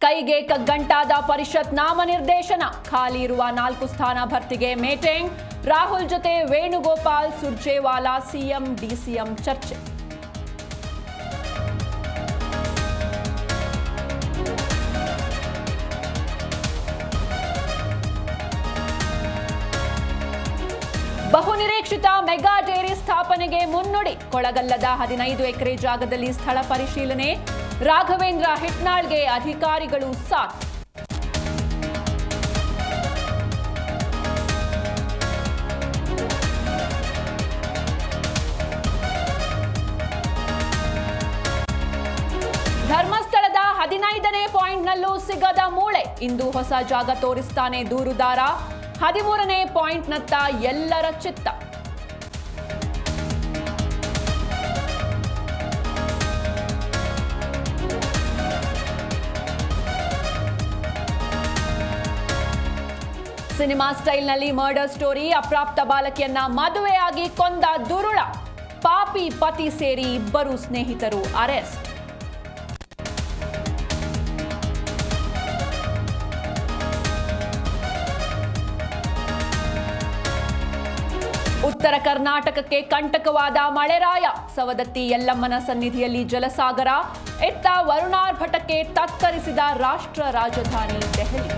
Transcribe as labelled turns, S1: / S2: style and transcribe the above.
S1: ಕೈಗೆ ಕಗ್ಗಂಟಾದ ಪರಿಷತ್ ನಾಮನಿರ್ದೇಶನ, ಖಾಲಿ ಇರುವ 4 ಸ್ಥಾನ ಭರ್ತಿಗೆ ಮೀಟಿಂಗ್, ರಾಹುಲ್ ಜೊತೆ ವೇಣುಗೋಪಾಲ್, ಸುರ್ಜೇವಾಲಾ, ಸಿಎಂ ಡಿಸಿಎಂ ಚರ್ಚೆ. ಬಹುನಿರೀಕ್ಷಿತ ಮೆಗಾ ಡೇರಿ ಸ್ಥಾಪನೆಗೆ ಮುನ್ನುಡಿ, ಕೊಳಗಲ್ಲದ 15 ಎಕರೆ ಜಾಗದಲ್ಲಿ ಸ್ಥಳ ಪರಿಶೀಲನೆ, ರಾಘವೇಂದ್ರ ಹಿಟ್ನಾಳ್ಗೆ ಅಧಿಕಾರಿಗಳು ಸಾಥ್. ಧರ್ಮಸ್ಥಳದ 15ನೇ ಪಾಯಿಂಟ್ನಲ್ಲೂ ಸಿಗದ ಮೂಳೆ, ಇಂದು ಹೊಸ ಜಾಗ ತೋರಿಸ್ತಾನೆ ದೂರುದಾರ, 13ನೇ ಪಾಯಿಂಟ್ನತ್ತ ಎಲ್ಲರ ಚಿತ್ತ. ಸಿನಿಮಾ ಸ್ಟೈಲ್ನಲ್ಲಿ ಮರ್ಡರ್ ಸ್ಟೋರಿ, ಅಪ್ರಾಪ್ತ ಬಾಲಕಿಯನ್ನ ಮದುವೆಯಾಗಿ ಕೊಂದ ದುರುಳ, ಪಾಪಿ ಪತಿ ಸೇರಿ ಇಬ್ಬರು ಸ್ನೇಹಿತರು ಅರೆಸ್ಟ್. ಉತ್ತರ ಕರ್ನಾಟಕಕ್ಕೆ ಕಂಟಕವಾದ ಮಳೆರಾಯ, ಸವದತ್ತಿ ಯಲ್ಲಮ್ಮನ ಸನ್ನಿಧಿಯಲ್ಲಿ ಜಲಸಾಗರ, ಎತ್ತ ವರುಣಾರ್ಭಟಕ್ಕೆ ತತ್ತರಿಸಿದ ರಾಷ್ಟ್ರ ರಾಜಧಾನಿ ದೆಹಲಿ.